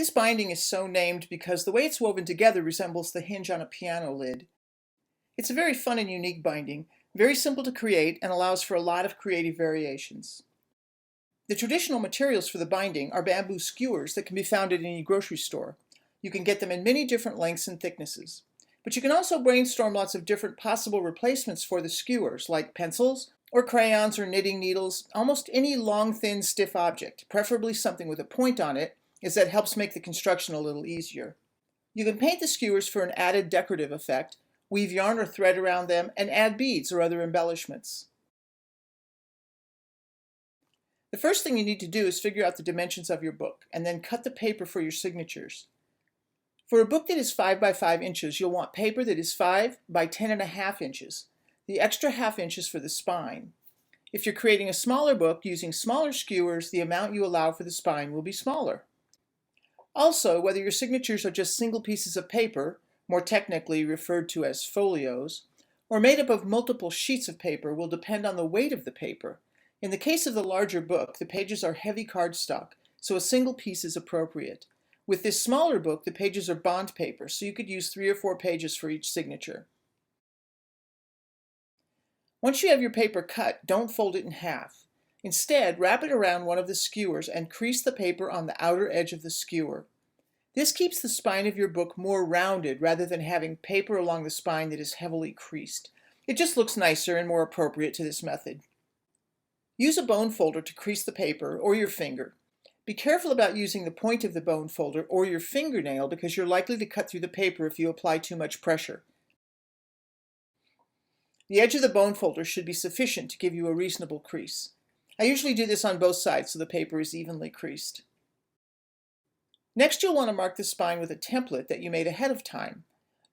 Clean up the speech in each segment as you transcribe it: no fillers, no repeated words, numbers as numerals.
This binding is so named because the way it's woven together resembles the hinge on a piano lid. It's a very fun and unique binding, very simple to create, and allows for a lot of creative variations. The traditional materials for the binding are bamboo skewers that can be found at any grocery store. You can get them in many different lengths and thicknesses. But you can also brainstorm lots of different possible replacements for the skewers, like pencils, or crayons or knitting needles, almost any long, thin, stiff object, preferably something with a point on it, as that helps make the construction a little easier. You can paint the skewers for an added decorative effect, weave yarn or thread around them, and add beads or other embellishments. The first thing you need to do is figure out the dimensions of your book, and then cut the paper for your signatures. For a book that is 5 by 5 inches, you'll want paper that is 5 by 10.5 inches. The extra ½ inch is for the spine. If you're creating a smaller book using smaller skewers, the amount you allow for the spine will be smaller. Also, whether your signatures are just single pieces of paper, more technically referred to as folios, or made up of multiple sheets of paper will depend on the weight of the paper. In the case of the larger book, the pages are heavy cardstock, so a single piece is appropriate. With this smaller book, the pages are bond paper, so you could use 3 or 4 pages for each signature. Once you have your paper cut, don't fold it in half. Instead, wrap it around one of the skewers and crease the paper on the outer edge of the skewer. This keeps the spine of your book more rounded rather than having paper along the spine that is heavily creased. It just looks nicer and more appropriate to this method. Use a bone folder to crease the paper or your finger. Be careful about using the point of the bone folder or your fingernail because you're likely to cut through the paper if you apply too much pressure. The edge of the bone folder should be sufficient to give you a reasonable crease. I usually do this on both sides so the paper is evenly creased. Next, you'll want to mark the spine with a template that you made ahead of time.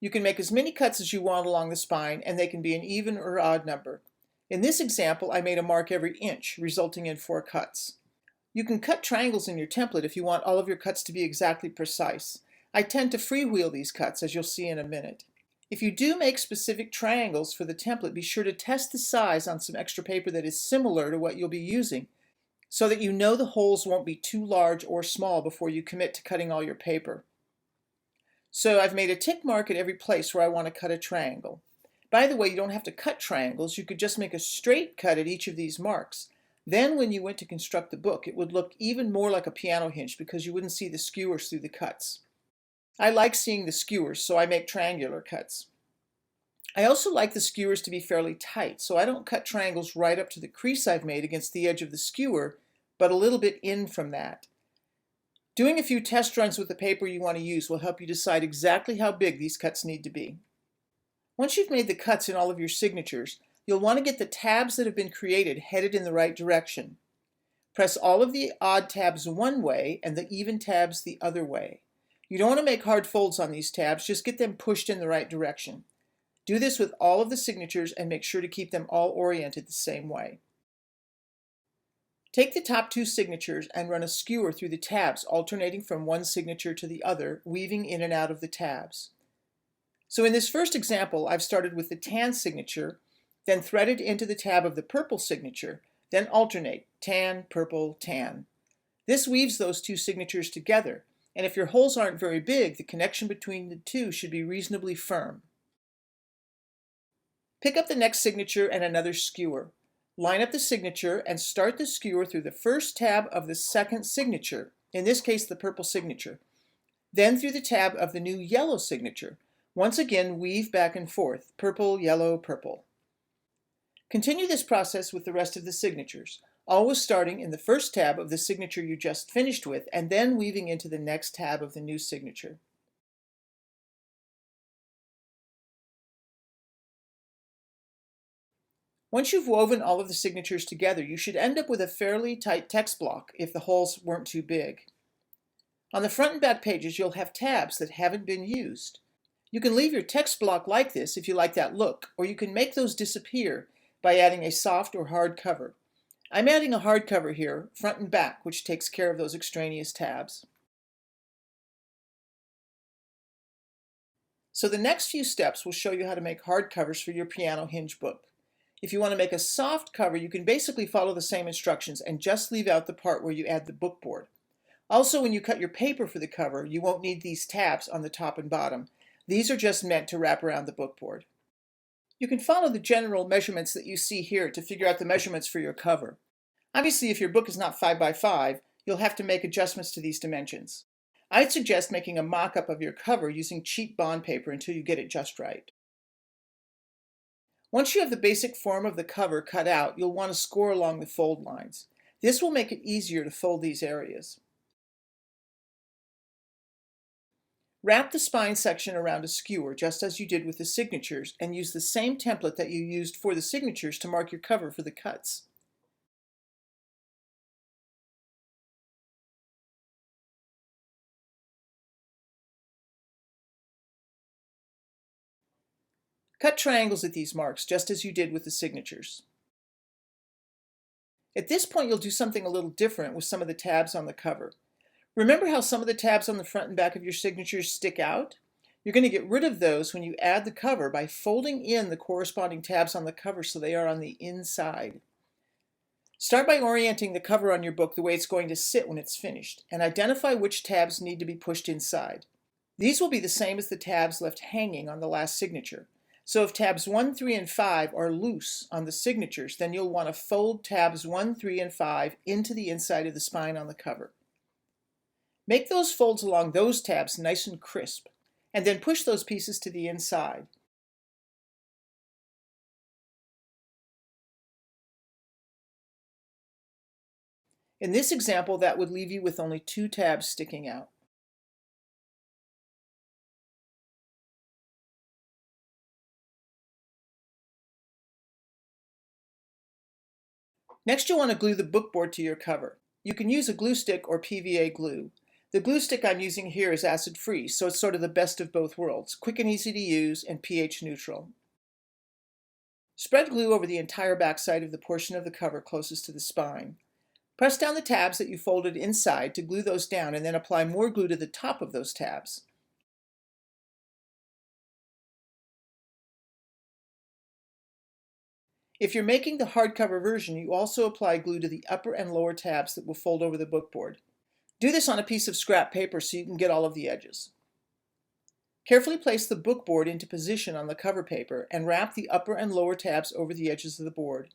You can make as many cuts as you want along the spine, and they can be an even or odd number. In this example, I made a mark every inch, resulting in 4 cuts. You can cut triangles in your template if you want all of your cuts to be exactly precise. I tend to freewheel these cuts, as you'll see in a minute. If you do make specific triangles for the template, be sure to test the size on some extra paper that is similar to what you'll be using, so that you know the holes won't be too large or small before you commit to cutting all your paper. So I've made a tick mark at every place where I want to cut a triangle. By the way, you don't have to cut triangles, you could just make a straight cut at each of these marks. Then when you went to construct the book, it would look even more like a piano hinge because you wouldn't see the skewers through the cuts. I like seeing the skewers, so I make triangular cuts. I also like the skewers to be fairly tight, so I don't cut triangles right up to the crease I've made against the edge of the skewer, but a little bit in from that. Doing a few test runs with the paper you want to use will help you decide exactly how big these cuts need to be. Once you've made the cuts in all of your signatures, you'll want to get the tabs that have been created headed in the right direction. Press all of the odd tabs one way and the even tabs the other way. You don't want to make hard folds on these tabs, just get them pushed in the right direction. Do this with all of the signatures and make sure to keep them all oriented the same way. Take the top 2 signatures and run a skewer through the tabs, alternating from one signature to the other, weaving in and out of the tabs. So in this first example, I've started with the tan signature, then threaded into the tab of the purple signature, then alternate, tan, purple, tan. This weaves those 2 signatures together, and if your holes aren't very big, the connection between the 2 should be reasonably firm. Pick up the next signature and another skewer. Line up the signature and start the skewer through the first tab of the second signature, in this case the purple signature, then through the tab of the new yellow signature. Once again, weave back and forth, purple, yellow, purple. Continue this process with the rest of the signatures, always starting in the first tab of the signature you just finished with and then weaving into the next tab of the new signature. Once you've woven all of the signatures together, you should end up with a fairly tight text block if the holes weren't too big. On the front and back pages, you'll have tabs that haven't been used. You can leave your text block like this if you like that look, or you can make those disappear by adding a soft or hard cover. I'm adding a hard cover here, front and back, which takes care of those extraneous tabs. So the next few steps will show you how to make hard covers for your Piano Hinge book. If you want to make a soft cover, you can basically follow the same instructions and just leave out the part where you add the bookboard. Also, when you cut your paper for the cover, you won't need these tabs on the top and bottom. These are just meant to wrap around the bookboard. You can follow the general measurements that you see here to figure out the measurements for your cover. Obviously, if your book is not 5 by 5, you'll have to make adjustments to these dimensions. I'd suggest making a mock-up of your cover using cheap bond paper until you get it just right. Once you have the basic form of the cover cut out, you'll want to score along the fold lines. This will make it easier to fold these areas. Wrap the spine section around a skewer just as you did with the signatures, and use the same template that you used for the signatures to mark your cover for the cuts. Cut triangles at these marks just as you did with the signatures. At this point, you'll do something a little different with some of the tabs on the cover. Remember how some of the tabs on the front and back of your signatures stick out? You're going to get rid of those when you add the cover by folding in the corresponding tabs on the cover so they are on the inside. Start by orienting the cover on your book the way it's going to sit when it's finished, and identify which tabs need to be pushed inside. These will be the same as the tabs left hanging on the last signature. So if tabs 1, 3, and 5 are loose on the signatures, then you'll want to fold tabs 1, 3, and 5 into the inside of the spine on the cover. Make those folds along those tabs nice and crisp, and then push those pieces to the inside. In this example, that would leave you with only 2 tabs sticking out. Next, you'll want to glue the bookboard to your cover. You can use a glue stick or PVA glue. The glue stick I'm using here is acid-free, so it's sort of the best of both worlds, quick and easy to use and pH neutral. Spread glue over the entire back side of the portion of the cover closest to the spine. Press down the tabs that you folded inside to glue those down, and then apply more glue to the top of those tabs. If you're making the hardcover version, you also apply glue to the upper and lower tabs that will fold over the bookboard. Do this on a piece of scrap paper so you can get all of the edges. Carefully place the bookboard into position on the cover paper and wrap the upper and lower tabs over the edges of the board.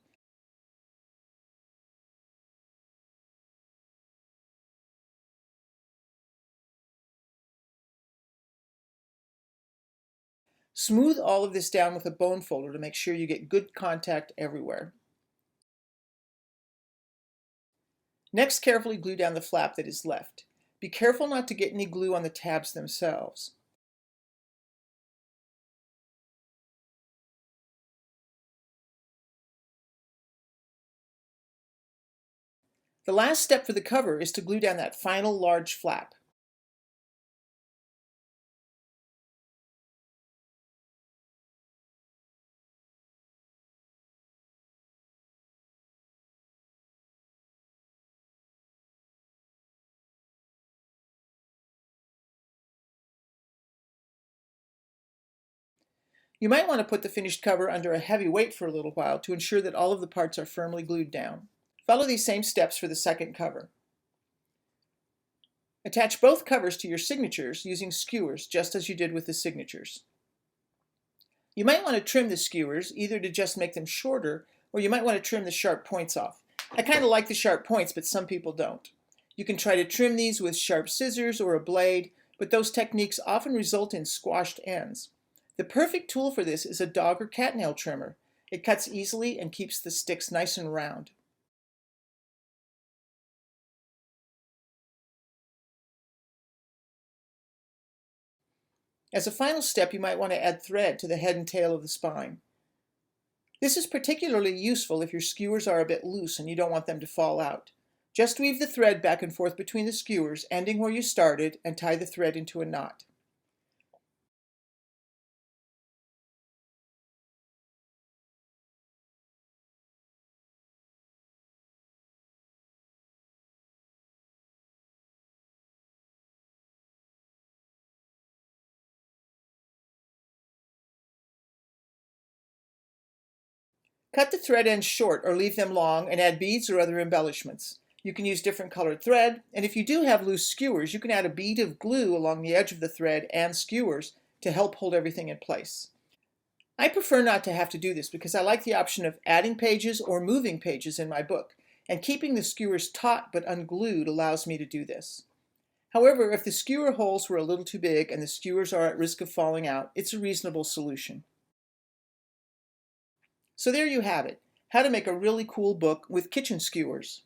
Smooth all of this down with a bone folder to make sure you get good contact everywhere. Next, carefully glue down the flap that is left. Be careful not to get any glue on the tabs themselves. The last step for the cover is to glue down that final large flap. You might want to put the finished cover under a heavy weight for a little while to ensure that all of the parts are firmly glued down. Follow these same steps for the second cover. Attach both covers to your signatures using skewers, just as you did with the signatures. You might want to trim the skewers, either to just make them shorter, or you might want to trim the sharp points off. I kind of like the sharp points, but some people don't. You can try to trim these with sharp scissors or a blade, but those techniques often result in squashed ends. The perfect tool for this is a dog or cat nail trimmer. It cuts easily and keeps the sticks nice and round. As a final step, you might want to add thread to the head and tail of the spine. This is particularly useful if your skewers are a bit loose and you don't want them to fall out. Just weave the thread back and forth between the skewers, ending where you started, and tie the thread into a knot. Cut the thread ends short or leave them long and add beads or other embellishments. You can use different colored thread, and if you do have loose skewers, you can add a bead of glue along the edge of the thread and skewers to help hold everything in place. I prefer not to have to do this because I like the option of adding pages or moving pages in my book, and keeping the skewers taut but unglued allows me to do this. However, if the skewer holes were a little too big and the skewers are at risk of falling out, it's a reasonable solution. So there you have it, how to make a really cool book with kitchen skewers.